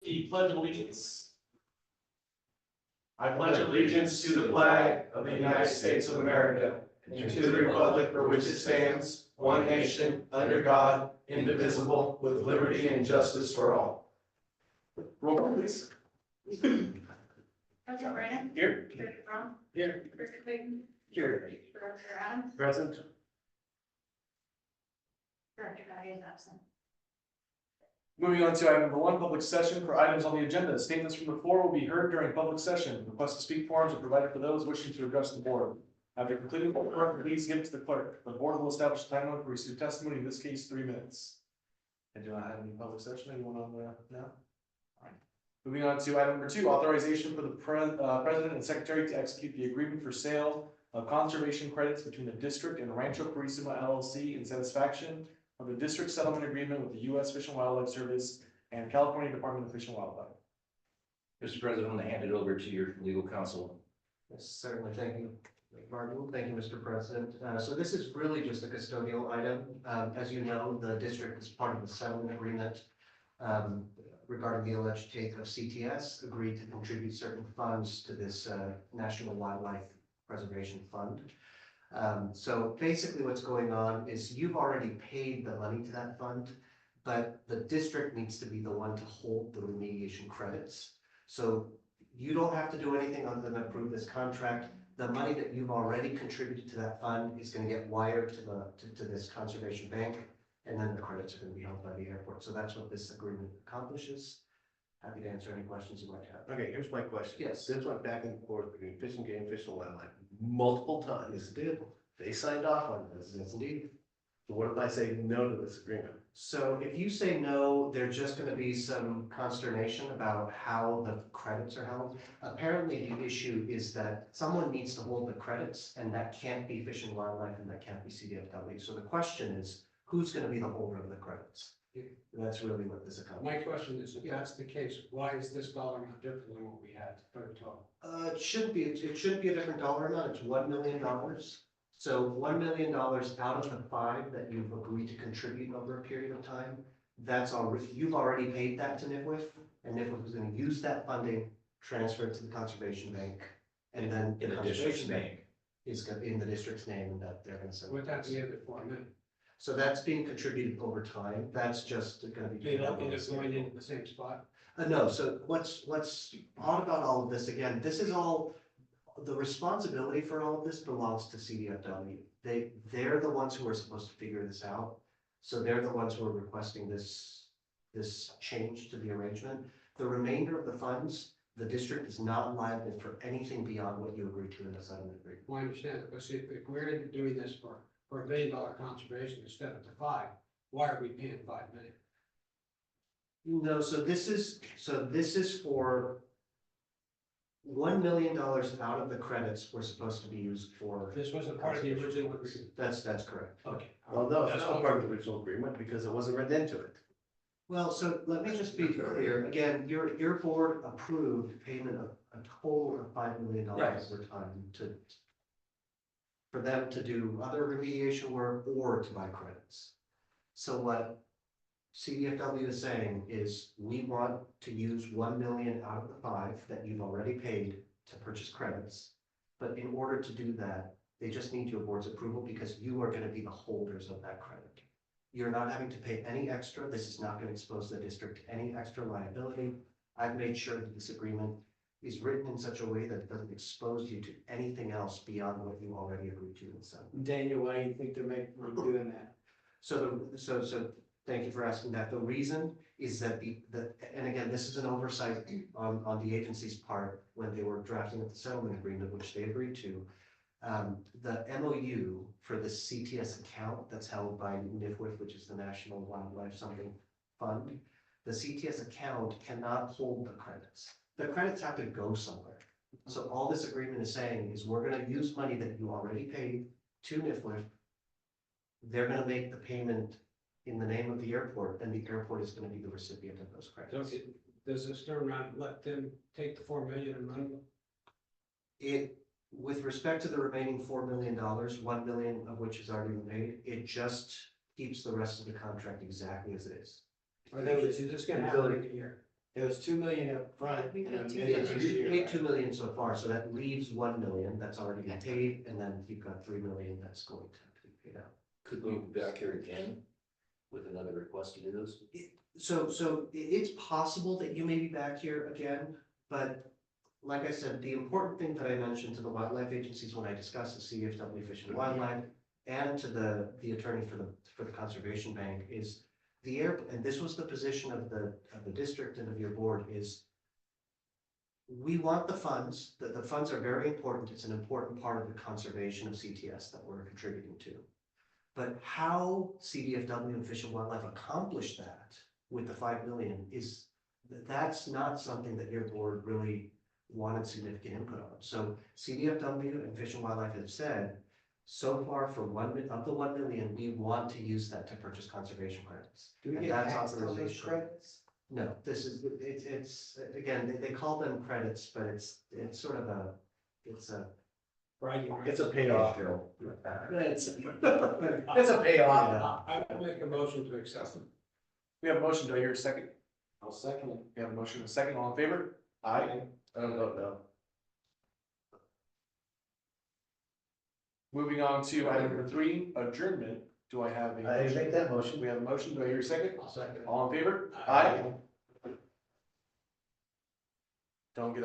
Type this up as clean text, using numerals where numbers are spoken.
the pledge of allegiance. I pledge allegiance to the flag of the United States of America and to the republic for which it stands, one nation, under God, indivisible, with liberty and justice for all. Roll call, please. President Brandon. Here. Director Brown. Here. Director Clayton. Here. Director Adams. Present. Director Guy is absent. Moving on to item number 1, public session for items on the agenda. Statements from the floor will be heard during public session. Request to speak forms are provided for those wishing to address the board. After completing the report, please give it to the clerk. The board will establish a time limit for receipt testimony, in this case, 3 minutes. And do I have any public session? Anyone on the now? All right. Moving on to item number 2, authorization for the president and secretary to execute the agreement for sale of conservation credits between the district and Rancho Purisima LLC in satisfaction of the district settlement agreement with the U.S. Fish and Wildlife Service and California Department of Fish and Wildlife. Mr. President, I'm going to hand it over to your legal counsel. Yes, certainly. Thank you, Martin. Thank you, Mr. President. So this is really just a custodial item. As you know, the district is part of the settlement agreement regarding the alleged take of CTS, agreed to contribute certain funds to this National Wildlife Preservation Fund. So basically what's going on is you've already paid the money to that fund, but the district needs to be the one to hold the remediation credits. So you don't have to do anything other than approve this contract. The money that you've already contributed to that fund is going to get wired to this conservation bank, and then the credits are going to be held by the airport. So that's what this agreement accomplishes. Happy to answer any questions you might have. Okay, here's my question. Yes. This went back and forth between Fish and Game, Fish and Wildlife multiple times. Yes, it did. They signed off on this. Yes, indeed. So what if I say no to this agreement? So if you say no, there's just going to be some consternation about how the credits are held. Apparently, the issue is that someone needs to hold the credits, and that can't be Fish and Wildlife, and that can't be CDFW. So the question is, who's going to be the holder of the credits? That's really what this accomplishes. My question is, if that's the case, why is this dollar amount different than what we had for the total? It shouldn't be a different dollar amount. It's $1 million. So $1 million out of the 5 that you've agreed to contribute over a period of time, that's already, you've already paid that to NIFWIF, and NIFWIF is going to use that funding, transfer it to the conservation bank, and then In the district's name. is in the district's name, and that they're going to send. Would that be it for a minute? So that's being contributed over time. That's just going to be. They don't think it's going into the same spot? No, so what's odd about all of this, again, this is all, the responsibility for all of this belongs to CDFW. They're the ones who are supposed to figure this out. So they're the ones who are requesting this change to the arrangement. The remainder of the funds, the district is not liable for anything beyond what you agreed to in the settlement agreement. Well, I understand it, but see, if we're doing this for $1 million conservation instead of the 5, why are we paying $5 million? No, so this is for $1 million out of the credits were supposed to be used for. This wasn't part of the original agreement. That's correct. Okay. Well, no, that's not part of the original agreement because it wasn't written into it. Well, so let me just be clear. Again, your board approved payment of a total of $5 million over time for them to do other remediation work or to buy credits. So what CDFW is saying is we want to use 1 million out of the 5 that you've already paid to purchase credits. But in order to do that, they just need your board's approval because you are going to be the holders of that credit. You're not having to pay any extra. This is not going to expose the district to any extra liability. I've made sure that this agreement is written in such a way that it doesn't expose you to anything else beyond what you already agreed to in the settlement. Daniel, why do you think they're doing that? So thank you for asking that. The reason is that and again, this is an oversight on the agency's part when they were drafting up the settlement agreement, which they agreed to. The MOU for the CTS account that's held by NIFWIF, which is the National Wildlife Something Fund, the CTS account cannot hold the credits. The credits have to go somewhere. So all this agreement is saying is we're going to use money that you already paid to NIFWIF. They're going to make the payment in the name of the airport, and the airport is going to be the recipient of those credits. So does this turn around and let them take the $4 million and run with it? With respect to the remaining $4 million, 1 million of which has already been paid, it just keeps the rest of the contract exactly as it is. Or they would, is this going to happen in a year? It was 2 million up front. We and got a 2 million million. this You year, paid right? 2 million so far, so that leaves 1 million that's already been paid, and then you've got 3 million that's going to be paid out. Could we be back here again with another request to do this? So it's possible that you may be back here again, but like I said, the important thing that I mentioned to the wildlife agencies when I discussed the CFW Fish and Wildlife and to the attorney for the Conservation Bank is the air, and this was the position of the district and of your board is we want the funds, the funds are very important. It's an important part of the conservation of CTS that we're contributing to. But how CDFW and Fish and Wildlife accomplish that with the 5 million is, that's not something that your board really wanted significant input on. So CDFW and Fish and Wildlife have said, so far for of the 1 million, we want to use that to purchase conservation credits. Do we And get that's taxed on those authorization. credits? No, it's again, they call them credits, but it's sort of it's a Bragging rights. It's a payoff. it's It's a payoff. I will make a motion to accept them. We have a motion, do I hear a second? I'll second it. We have a motion, and a second, all in favor? Aye. I don't vote no. Moving on to item number 3, adjournment. Do I have a? I motion? make that motion. We have a motion, do I hear a second? I'll second it. All in favor? Aye. Don't get